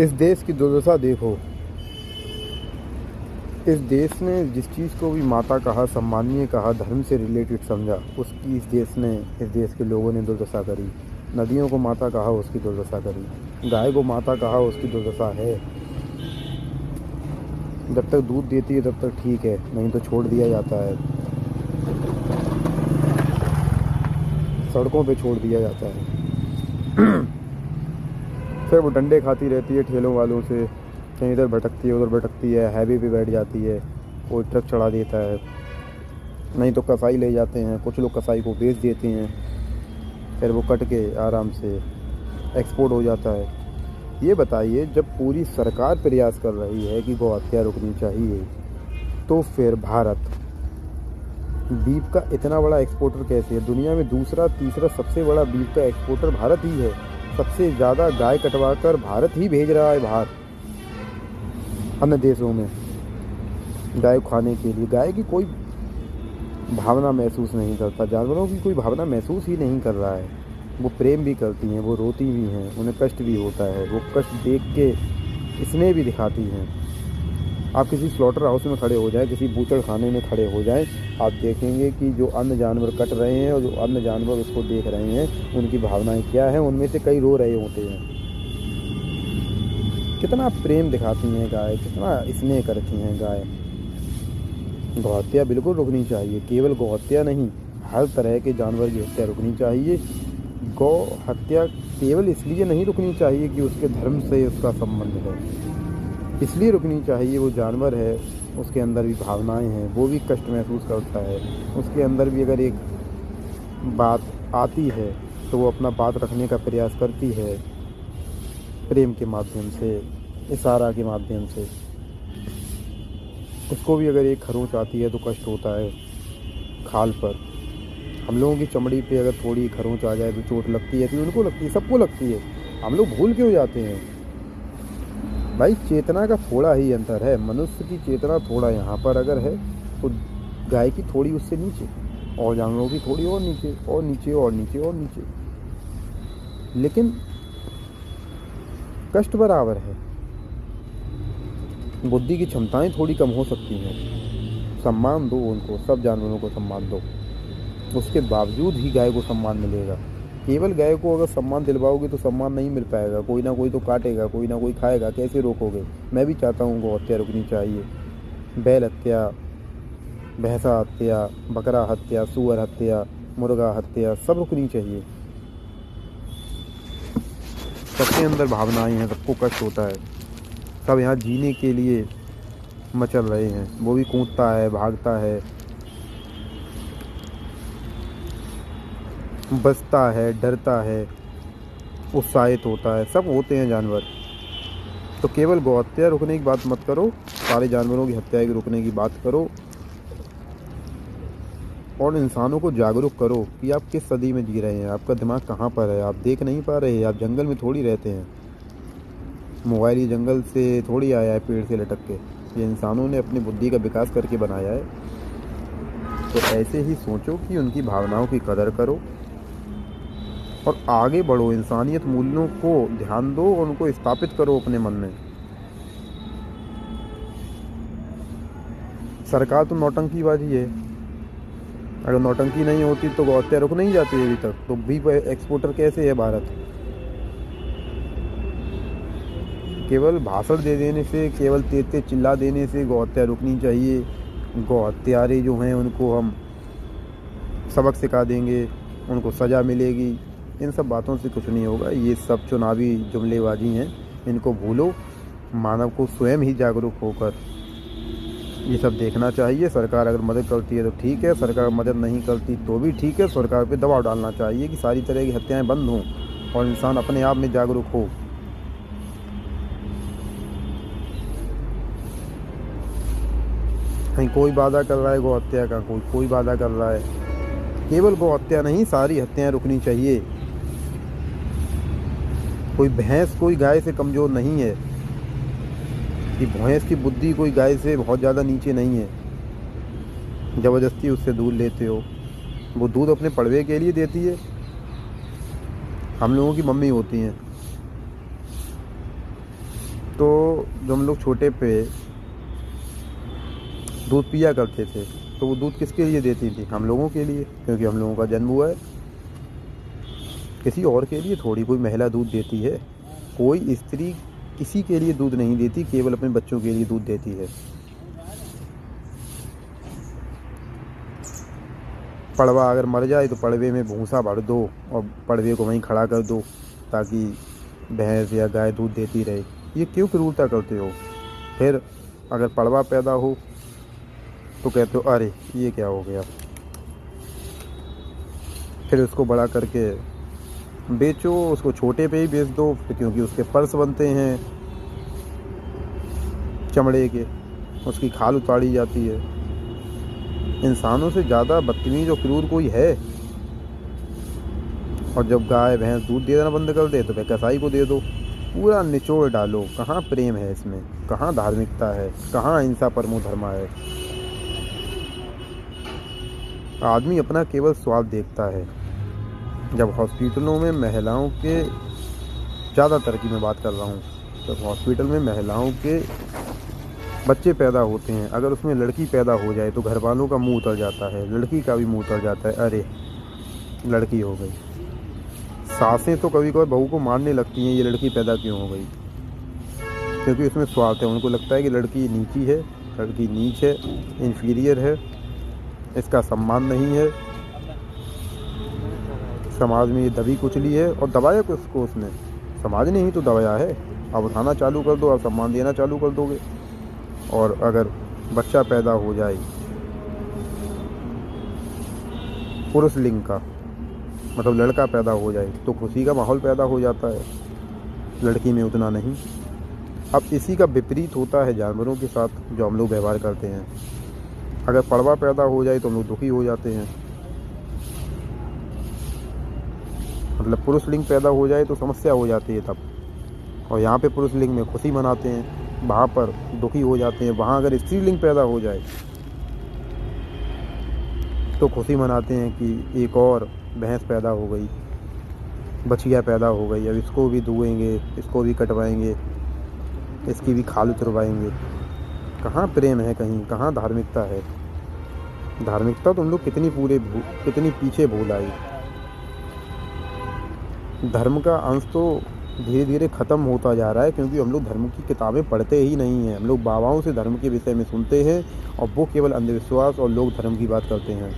इस देश की दुर्दशा देखो। इस देश ने जिस चीज़ को भी माता कहा, सम्मानीय कहा, धर्म से रिलेटेड समझा, उसकी इस देश के लोगों ने दुर्दशा करी। नदियों को माता कहा, उसकी दुर्दशा करी। गाय को माता कहा, उसकी दुर्दशा है। जब तक दूध देती है तब तक ठीक है, नहीं तो छोड़ दिया जाता है, सड़कों पे छोड़ दिया जाता है। फिर वो डंडे खाती रहती है ठेलों वालों से, कहीं इधर भटकती है उधर भटकती है, हाईवे पे बैठ जाती है, कोई ट्रक चढ़ा देता है, नहीं तो कसाई ले जाते हैं, कुछ लोग कसाई को बेच देते हैं, फिर वो कट के आराम से एक्सपोर्ट हो जाता है। ये बताइए, जब पूरी सरकार प्रयास कर रही है कि गौ हत्या रुकनी चाहिए, तो फिर भारत बीफ का इतना बड़ा एक्सपोर्टर कैसे है? दुनिया में दूसरा तीसरा सबसे बड़ा बीफ का एक्सपोर्टर भारत ही है। सबसे ज़्यादा गाय कटवा कर भारत ही भेज रहा है बाहर, अन्य देशों में, गाय खाने के लिए। गाय की कोई भावना महसूस नहीं करता, जानवरों की कोई भावना महसूस ही नहीं कर रहा है। वो प्रेम भी करती हैं, वो रोती भी हैं, उन्हें कष्ट भी होता है, वो कष्ट देख के स्नेह भी दिखाती हैं। आप किसी स्लॉटर हाउस में खड़े हो जाएं, किसी बूचड़ खाने में खड़े हो जाएं, आप देखेंगे कि जो अन्य जानवर कट रहे हैं और जो अन्य जानवर उसको देख रहे हैं, उनकी भावनाएं क्या हैं। उनमें से कई रो रहे होते हैं। कितना प्रेम दिखाती हैं गाय, कितना स्नेह करती हैं गाय। गौ हत्या बिल्कुल रुकनी चाहिए, केवल गौ हत्या नहीं, हर तरह के जानवर की हत्या रुकनी चाहिए। गौ हत्या केवल इसलिए नहीं रुकनी चाहिए कि उसके धर्म से उसका संबंध है, इसलिए रुकनी चाहिए वो जानवर है, उसके अंदर भी भावनाएं हैं, वो भी कष्ट महसूस करता है, उसके अंदर भी अगर एक बात आती है तो वो अपना बात रखने का प्रयास करती है, प्रेम के माध्यम से, इशारा के माध्यम से। उसको भी अगर एक खरोंच आती है तो कष्ट होता है खाल पर। हम लोगों की चमड़ी पे अगर थोड़ी खरोंच आ जाए तो चोट लगती है, तो उनको लगती है, सबको लगती है। हम लोग भूल क्यों जाते हैं? भाई, चेतना का थोड़ा ही अंतर है। मनुष्य की चेतना थोड़ा यहाँ पर अगर है तो गाय की थोड़ी उससे नीचे, और जानवरों की थोड़ी और नीचे और नीचे और नीचे और नीचे, लेकिन कष्ट बराबर है। बुद्धि की क्षमताएं थोड़ी कम हो सकती हैं। सम्मान दो उनको, सब जानवरों को सम्मान दो, उसके बावजूद ही गाय को सम्मान मिलेगा। केवल गाय को अगर सम्मान दिलवाओगे तो सम्मान नहीं मिल पाएगा, कोई ना कोई तो काटेगा, कोई ना कोई खाएगा, कैसे रोकोगे? मैं भी चाहता हूँ गौ हत्या रुकनी चाहिए। बैल हत्या, भैंसा हत्या, बकरा हत्या, सूअर हत्या, मुर्गा हत्या, सब रुकनी चाहिए। सबके अंदर भावनाएं हैं, सबको कष्ट होता है, सब यहाँ जीने के लिए मचल रहे हैं। वो भी कूदता है, भागता है, बचता है, डरता है, उत्साहित होता है, सब होते हैं जानवर। तो केवल गौ हत्या रुकने की बात मत करो, सारे जानवरों की हत्या की रुकने की बात करो, और इंसानों को जागरूक करो कि आप किस सदी में जी रहे हैं, आपका दिमाग कहाँ पर है, आप देख नहीं पा रहे, आप जंगल में थोड़ी रहते हैं। मोबाइल ये जंगल से थोड़ी आया है, पेड़ से लटक के। ये इंसानों ने अपनी बुद्धि का विकास करके बनाया है। तो ऐसे ही सोचो कि उनकी भावनाओं की कदर करो और आगे बढ़ो, इंसानियत मूल्यों को ध्यान दो और उनको स्थापित करो अपने मन में। सरकार तो नौटंकीबाजी है। अगर नौटंकी नहीं होती तो गौ हत्या रुक नहीं जाती अभी तक, तो भी एक्सपोर्टर कैसे है भारत? केवल भाषण दे देने से, केवल तेज तेज चिल्ला देने से गौ हत्या रुकनी चाहिए, गौ हत्यारे जो हैं उनको हम सबक सिखा देंगे, उनको सज़ा मिलेगी, इन सब बातों से कुछ नहीं होगा। ये सब चुनावी जुमलेबाजी हैं, इनको भूलो। मानव को स्वयं ही जागरूक होकर ये सब देखना चाहिए। सरकार अगर मदद करती है तो ठीक है, सरकार मदद नहीं करती तो भी ठीक है। सरकार पे दबाव डालना चाहिए कि सारी तरह की हत्याएं बंद हों और इंसान अपने आप में जागरूक हो। कहीं कोई वादा कर रहा है गौ हत्या का, कोई वादा कर रहा है। केवल गौ हत्या नहीं, सारी हत्याएं रुकनी चाहिए। कोई भैंस कोई गाय से कमज़ोर नहीं है, कि भैंस की बुद्धि कोई गाय से बहुत ज़्यादा नीचे नहीं है। ज़बरदस्ती उससे दूध लेते हो, वो दूध अपने पड़वे के लिए देती है। हम लोगों की मम्मी होती हैं, तो जब हम लोग छोटे पे दूध पिया करते थे तो वो दूध किसके लिए देती थी? हम लोगों के लिए, क्योंकि हम लोगों का जन्म हुआ है। किसी और के लिए थोड़ी कोई महिला दूध देती है। कोई स्त्री किसी के लिए दूध नहीं देती, केवल अपने बच्चों के लिए दूध देती है। पड़वा अगर मर जाए तो पड़वे में भूसा भर दो और पड़वे को वहीं खड़ा कर दो ताकि भैंस या गाय दूध देती रहे। ये क्यों क्रूरता करते हो? फिर अगर पड़वा पैदा हो तो कहते हो अरे ये क्या हो गया। फिर उसको बड़ा करके बेचो, उसको छोटे पे ही बेच दो, क्योंकि उसके पर्स बनते हैं चमड़े के, उसकी खाल उतारी जाती है। इंसानों से ज़्यादा बदतमीज और क्रूर कोई है? और जब गाय भैंस दूध दे देना बंद कर दे तो फिर कसाई को दे दो। पूरा निचोड़ डालो। कहाँ प्रेम है इसमें? कहाँ धार्मिकता है? कहाँ अहिंसा परमो धर्मा है? आदमी अपना केवल स्वाद देखता है। जब हॉस्पिटलों में महिलाओं के, ज़्यादातर की मैं बात कर रहा हूँ, जब हॉस्पिटल में महिलाओं के बच्चे पैदा होते हैं, अगर उसमें लड़की पैदा हो जाए तो घर वालों का मुंह उतर जाता है, लड़की का भी मुंह उतर जाता है, अरे लड़की हो गई। सासें तो कभी कभी बहू को मारने लगती हैं, ये लड़की पैदा क्यों हो गई, क्योंकि उसमें स्वार्थ है। उनको लगता है कि लड़की नीची है, लड़की नीच है, इन्फीरियर है, इसका सम्मान नहीं है, समाज में ये दबी कुचली है। और दबाया किसको उसने? समाज ने ही तो दबाया है। अब उठाना चालू कर दो, अब सम्मान देना चालू कर दोगे। और अगर बच्चा पैदा हो जाए पुरुष लिंग का, मतलब लड़का पैदा हो जाए, तो खुशी का माहौल पैदा हो जाता है, लड़की में उतना नहीं। अब इसी का विपरीत होता है जानवरों के साथ जो हम लोग व्यवहार करते हैं। अगर पड़वा पैदा हो जाए तो हम लोग दुखी हो जाते हैं, मतलब पुरुष लिंग पैदा हो जाए तो समस्या हो जाती है तब। और यहाँ पे पुरुष लिंग में खुशी मनाते हैं, वहाँ पर दुखी हो जाते हैं। वहाँ अगर स्त्री लिंग पैदा हो जाए तो खुशी मनाते हैं कि एक और भैंस पैदा हो गई, बछिया पैदा हो गई, अब इसको भी दुएंगे, इसको भी कटवाएंगे, इसकी भी खाल उतरवाएंगे। कहाँ प्रेम है? कहीं कहाँ धार्मिकता है? धार्मिकता तो हम लोग कितनी पीछे भूल आई। धर्म का अंश तो धीरे धीरे ख़त्म होता जा रहा है, क्योंकि हम लोग धर्म की किताबें पढ़ते ही नहीं हैं। हम लोग बाबाओं से धर्म के विषय में सुनते हैं और वो केवल अंधविश्वास और लोग धर्म की बात करते हैं।